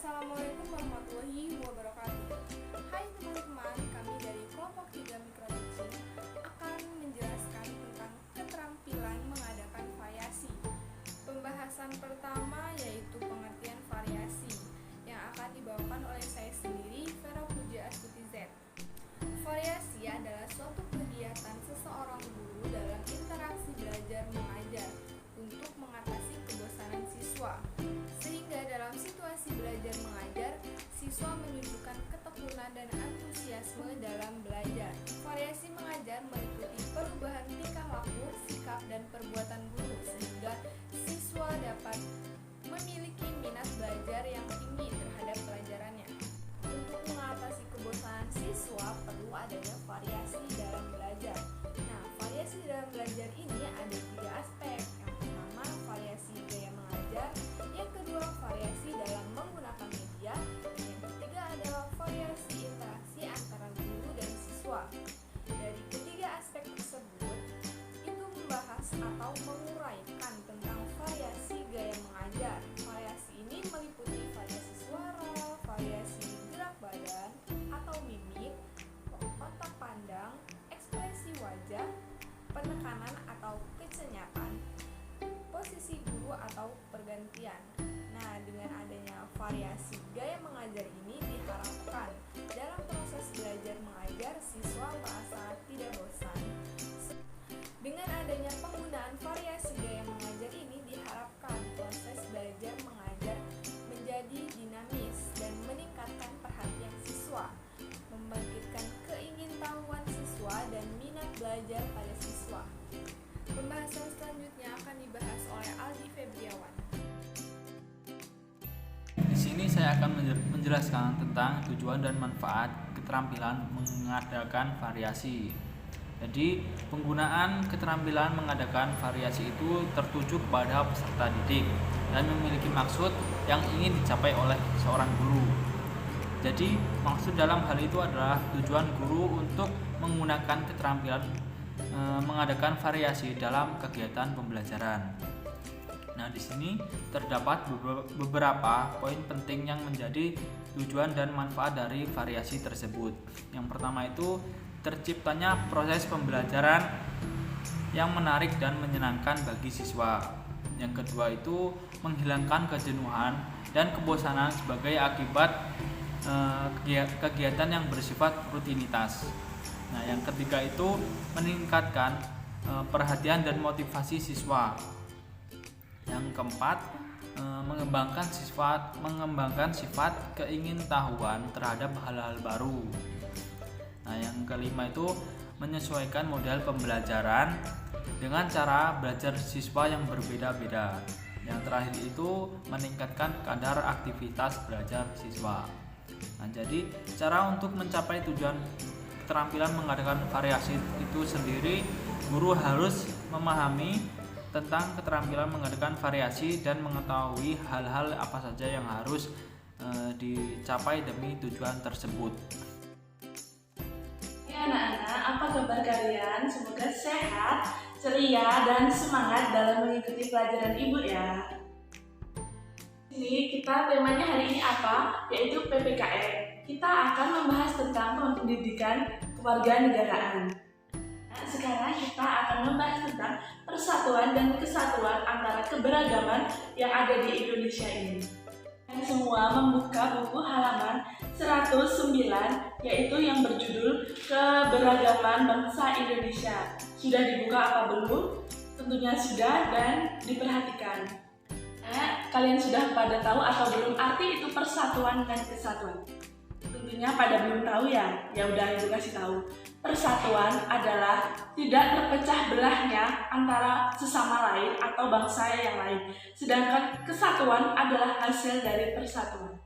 Assalamualaikum warahmatullahi wabarakatuh. Hai teman-teman, kami dari kelompok 3 Mikroteaching akan menjelaskan tentang keterampilan mengadakan variasi. Pembahasan pertama yaitu pengertian variasi yang akan dibawakan oleh saya sendiri, Vera Puja Astuti Z. Variasi adalah suatu kegiatan seseorang guru dalam interaksi belajar mengajar untuk mengatasi kebosanan siswa. Sehingga dalam situasi belajar mengajar, siswa menunjukkan ketekunan dan antusiasme dalam belajar. Variasi mengajar meliputi perubahan tingkah laku, sikap, dan perbuatan guru sehingga siswa dapat memiliki minat belajar yang tinggi terhadap pelajarannya. Untuk mengatasi kebosanan siswa perlu adanya variasi dalam belajar. Nah, variasi dalam belajar ini ada 3 aspek. Yang pertama, variasi gaya mengajar. Yang kedua, variasi dalam menggunakan media. Dan yang ketiga adalah variasi interaksi antara guru dan siswa. Dari ketiga aspek tersebut, itu membahas atau menguraikan tentang variasi gaya mengajar. Variasi ini meliputi variasi suara, variasi gerak badan atau mimik, otak pandang, ekspresi wajah, penekanan atau kecenyapan, posisi guru atau pergantian. Nah, dengan adanya variasi gaya mengajar ini diharapkan dalam proses belajar mengajar siswa merasa tidak bosan. Dengan adanya penggunaan variasi gaya mengajar ini diharapkan proses belajar mengajar menjadi dinamis dan meningkatkan perhatian siswa, membangkitkan keingintahuan siswa dan minat belajar pada siswa. Pembahasan selanjutnya akan dibahas oleh Aldi Febriawan. Di sini saya akan menjelaskan tentang tujuan dan manfaat keterampilan mengadakan variasi. Jadi, penggunaan keterampilan mengadakan variasi itu tertuju kepada peserta didik dan memiliki maksud yang ingin dicapai oleh seorang guru. Jadi, maksud dalam hal itu adalah tujuan guru untuk menggunakan keterampilan mengadakan variasi dalam kegiatan pembelajaran. Nah, di sini terdapat beberapa poin penting yang menjadi tujuan dan manfaat dari variasi tersebut. Yang pertama itu terciptanya proses pembelajaran yang menarik dan menyenangkan bagi siswa. Yang kedua itu menghilangkan kejenuhan dan kebosanan sebagai akibat kegiatan yang bersifat rutinitas. Nah, yang ketiga itu meningkatkan perhatian dan motivasi siswa. Yang keempat, mengembangkan sifat keingintahuan terhadap hal-hal baru. Nah, yang kelima itu menyesuaikan model pembelajaran dengan cara belajar siswa yang berbeda-beda. Yang terakhir itu meningkatkan kadar aktivitas belajar siswa. Nah, jadi cara untuk mencapai tujuan keterampilan mengadakan variasi itu sendiri, guru harus memahami tentang keterampilan mengadakan variasi dan mengetahui hal-hal apa saja yang harus dicapai demi tujuan tersebut. Ya anak-anak, apa kabar kalian? Semoga sehat, ceria, dan semangat dalam mengikuti pelajaran ibu ya. Ini kita temanya hari ini apa? Yaitu PPKN. Kita akan membahas tentang pendidikan kewarganegaraan. Nah, sekarang kita akan membahas tentang persatuan dan kesatuan antara keberagaman yang ada di Indonesia ini. Kalian semua membuka buku halaman 109, yaitu yang berjudul Keberagaman Bangsa Indonesia. Sudah dibuka apa belum? Tentunya sudah dan diperhatikan. Nah, kalian sudah pada tahu atau belum arti itu persatuan dan kesatuan? Tentunya pada belum tahu ya. Ya udah, ibu kasih tahu. Persatuan adalah tidak terpecah belahnya antara sesama lain atau bangsa yang lain. Sedangkan kesatuan adalah hasil dari persatuan.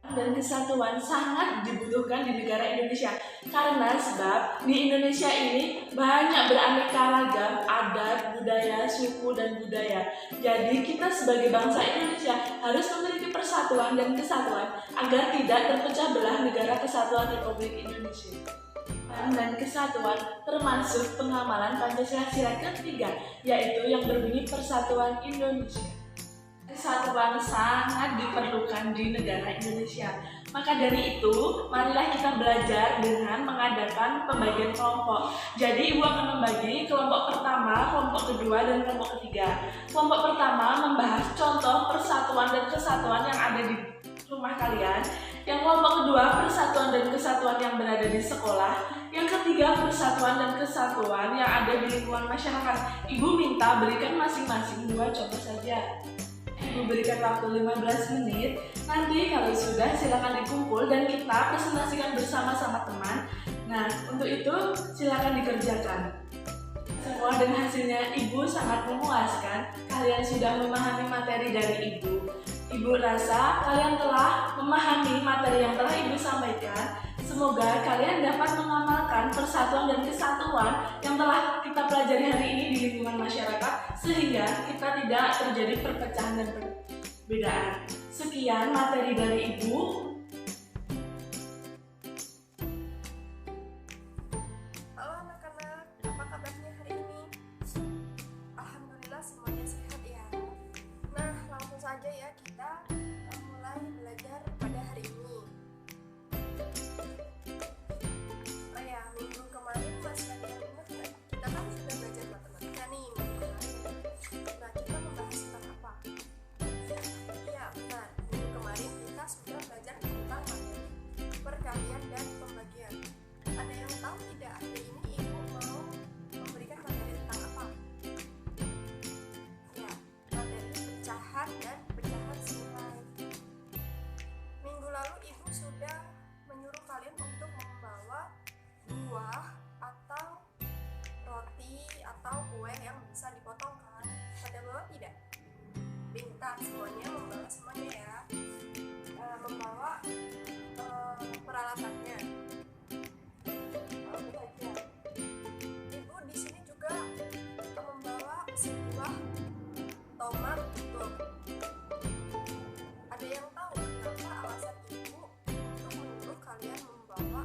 Dan kesatuan sangat dibutuhkan di negara Indonesia karena sebab di Indonesia ini banyak beraneka ragam adat, budaya, suku, dan budaya. Jadi kita sebagai bangsa Indonesia harus memiliki persatuan dan kesatuan agar tidak terpecah belah negara kesatuan Republik Indonesia. Dan kesatuan termasuk pengamalan Pancasila sila ketiga, yaitu yang berbunyi Persatuan Indonesia. kesatuan sangat diperlukan di negara Indonesia. Maka dari itu, marilah kita belajar dengan mengadakan pembagian kelompok. Jadi Ibu akan membagi kelompok pertama, kelompok kedua, dan kelompok ketiga. Kelompok pertama membahas contoh persatuan dan kesatuan yang ada di rumah kalian. Yang kelompok kedua, persatuan dan kesatuan yang berada di sekolah. Yang ketiga, persatuan dan kesatuan yang ada di lingkungan masyarakat. Ibu minta berikan masing-masing 2 contoh saja. Ibu berikan waktu 15 menit. Nanti kalau sudah silakan dikumpul dan kita presentasikan bersama-sama teman. Nah, untuk itu silakan dikerjakan. Semua dan hasilnya Ibu sangat memuaskan. Kalian sudah memahami materi dari Ibu. Ibu rasa kalian telah memahami materi yang telah Ibu sampaikan. Semoga kalian dapat mengamalkan persatuan dan kesatuan yang telah kita pelajari hari ini di lingkungan masyarakat, sehingga kita tidak terjadi perpecahan dan perbedaan. Sekian materi dari Ibu. Halo anak-anak, apa kabarnya hari ini? Alhamdulillah semuanya sehat ya. Nah, langsung saja ya kita mulai belajar pada hari ini. Oh ya, minggu kemarin masih ada yang ingat nggak? Kita kan sudah belajar matematika nih minggu kemarin. Nah, kita membahas tentang apa? Iya, benar. Minggu kemarin kita sudah belajar tentang materi perkalian dan pembagian. Ada yang tahu tidak hari ini Ibu mau memberikan materi tentang apa? Ya, materi pecahan dan pecahan senilai. Minggu lalu Ibu sudah menyuruh kalian untuk membawa buah atau roti atau kue yang bisa dipotong kan? Pada bawa tidak? Pintar semuanya, membawa semuanya ya. Membawa peralatannya. Ibu di sini juga membawa sebuah tomat utuh. Ada yang tahu kenapa alasan Ibu untuk menyuruh kalian membawa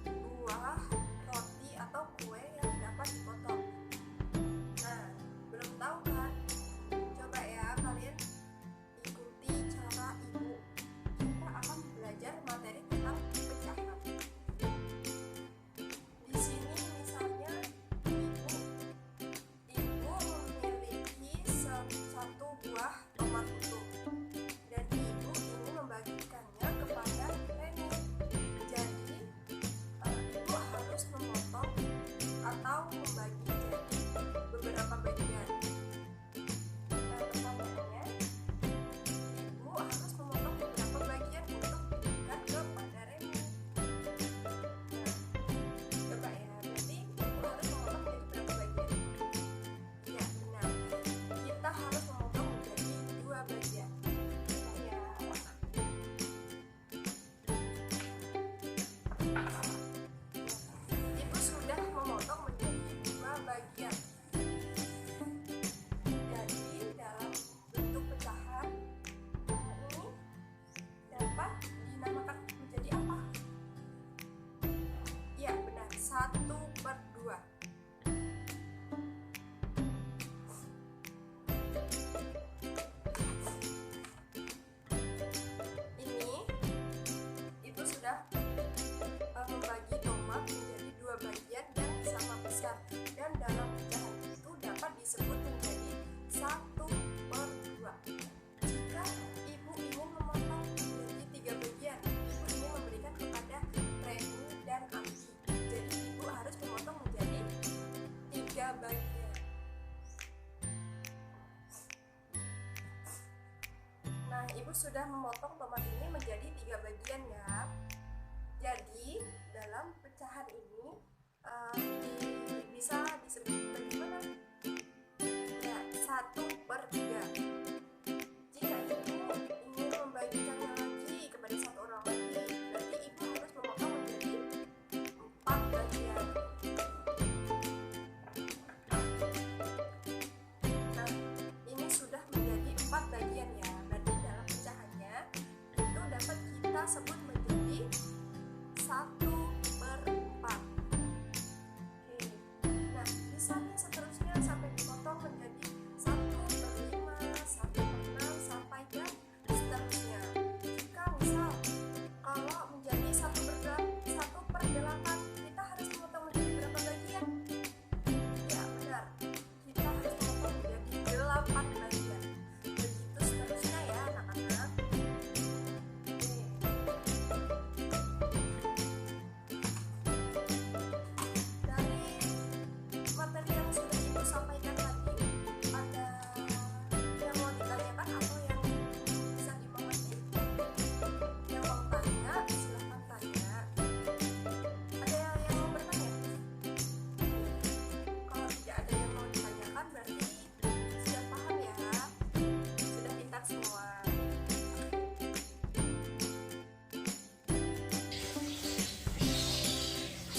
buah, roti atau kue yang dapat dipotong? Nah, belum tahu kan? Coba ya kalian ikuti cara Ibu. Kita akan belajar materi tentang pecahan. Di sini misalnya Ibu memiliki satu buah tomat utuh dan Ibu ingin membagikannya kepada Reni. Jadi Ibu harus memotong atau membagi jadi beberapa bagian. Nah, pertanyaannya, Ibu harus memotong beberapa bagian untuk diberikan kepada Reni. Coba ya, berarti Ibu harus memotong menjadi berapa bagian? Ya, benar. Kita harus memotong menjadi 2 bagian. Ya. Ibu sudah memotong menjadi 2 bagian. Jadi dalam bentuk pecahan ini dapat dinamakan menjadi apa? Ya benar, 1/2. Ini Ibu sudah membagi tomat menjadi 2 bagian yang sama besar, dan dalam pecahan itu dapat disebut menjadi 1/2. Jika Ibu ingin memotong menjadi 3 bagian, Ibu ingin memberikan kepada Reni dan Anggi. Jadi Ibu harus memotong menjadi 3 bagian. Nah, Ibu sudah memotong tomat ini menjadi 3 bagian ya. Jadi dalam pecahan ini bisa disebut bagaimana? Ya, 1/3. Jika Ibu ingin membagikannya lagi kepada satu orang lagi, berarti Ibu harus memotong menjadi 4 bagian. Nah, ini sudah menjadi 4 bagian ya. Berarti dalam pecahannya itu dapat kita sebut menjadi 1/4. Oke. Nah, misalnya seterusnya sampai dipotong menjadi 1/5, 1/6 sampai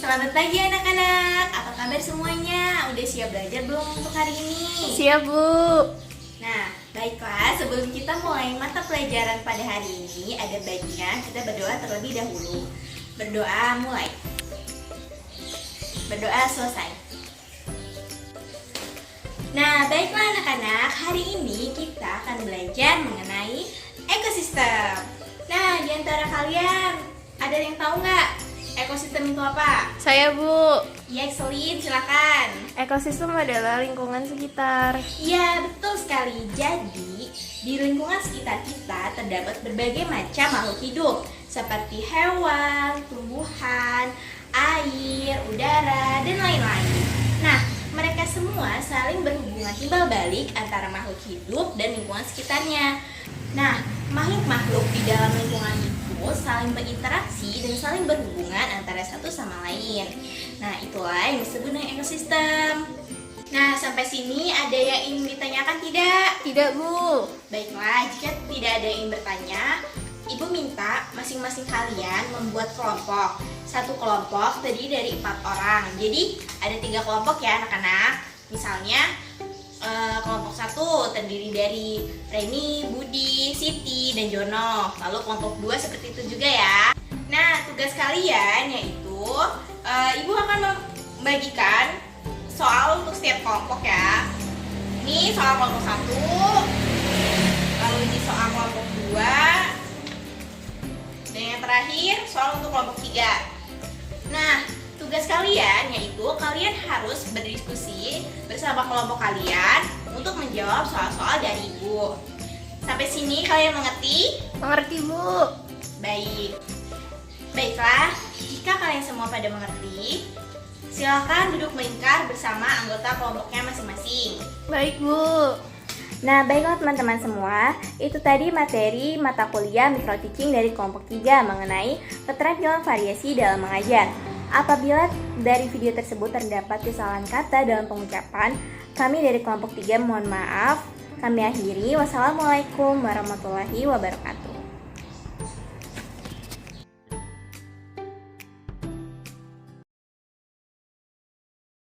Selamat pagi anak-anak, apa kabar semuanya? Udah siap belajar belum untuk hari ini? Siap, Bu. Nah, baiklah, sebelum kita mulai mata pelajaran pada hari ini, ada baiknya kita berdoa terlebih dahulu. Berdoa mulai. Berdoa selesai. Nah, baiklah anak-anak, hari ini kita akan belajar mengenai ekosistem. Nah, di antara kalian, ada yang tahu nggak ekosistem itu apa? Saya, Bu. Ya, Selin, silakan. Ekosistem adalah lingkungan sekitar. Ya, betul sekali. Jadi, di lingkungan sekitar kita terdapat berbagai macam makhluk hidup seperti hewan, tumbuhan, air, udara, dan lain-lain. Nah, mereka semua saling berhubungan timbal balik antara makhluk hidup dan lingkungan sekitarnya. Nah, makhluk-makhluk di dalam lingkungan itu saling berinteraksi dan saling berhubungan antara satu sama lain. Nah, itulah yang disebut dengan ekosistem. Nah, sampai sini ada yang ingin ditanyakan tidak? Tidak, Bu. Baiklah, jika tidak ada yang ingin bertanya, Ibu minta masing-masing kalian membuat kelompok. Satu kelompok terdiri dari 4 orang. Jadi, ada 3 kelompok ya anak-anak. Misalnya, kelompok 1 terdiri dari Reni, Budi, Siti, dan Jono. Lalu kelompok 2 seperti itu juga ya. Nah, tugas kalian yaitu Ibu akan membagikan soal untuk setiap kelompok ya. Ini soal kelompok 1, lalu ini soal kelompok 2, dan yang terakhir soal untuk kelompok 3. Nah, tugas kalian yaitu kalian harus berdiskusi bersama kelompok kalian untuk menjawab soal-soal dari Ibu. Sampai sini kalian mengerti? Mengerti, Bu. Baik. Baiklah, jika kalian semua pada mengerti, silakan duduk melingkar bersama anggota kelompoknya masing-masing. Baik, Bu. Nah, baiklah teman-teman semua, itu tadi materi mata kuliah micro teaching dari kelompok 3 mengenai keterampilan variasi dalam mengajar. Apabila dari video tersebut terdapat kesalahan kata dalam pengucapan, kami dari kelompok 3 mohon maaf. Kami akhiri. Wassalamualaikum warahmatullahi wabarakatuh.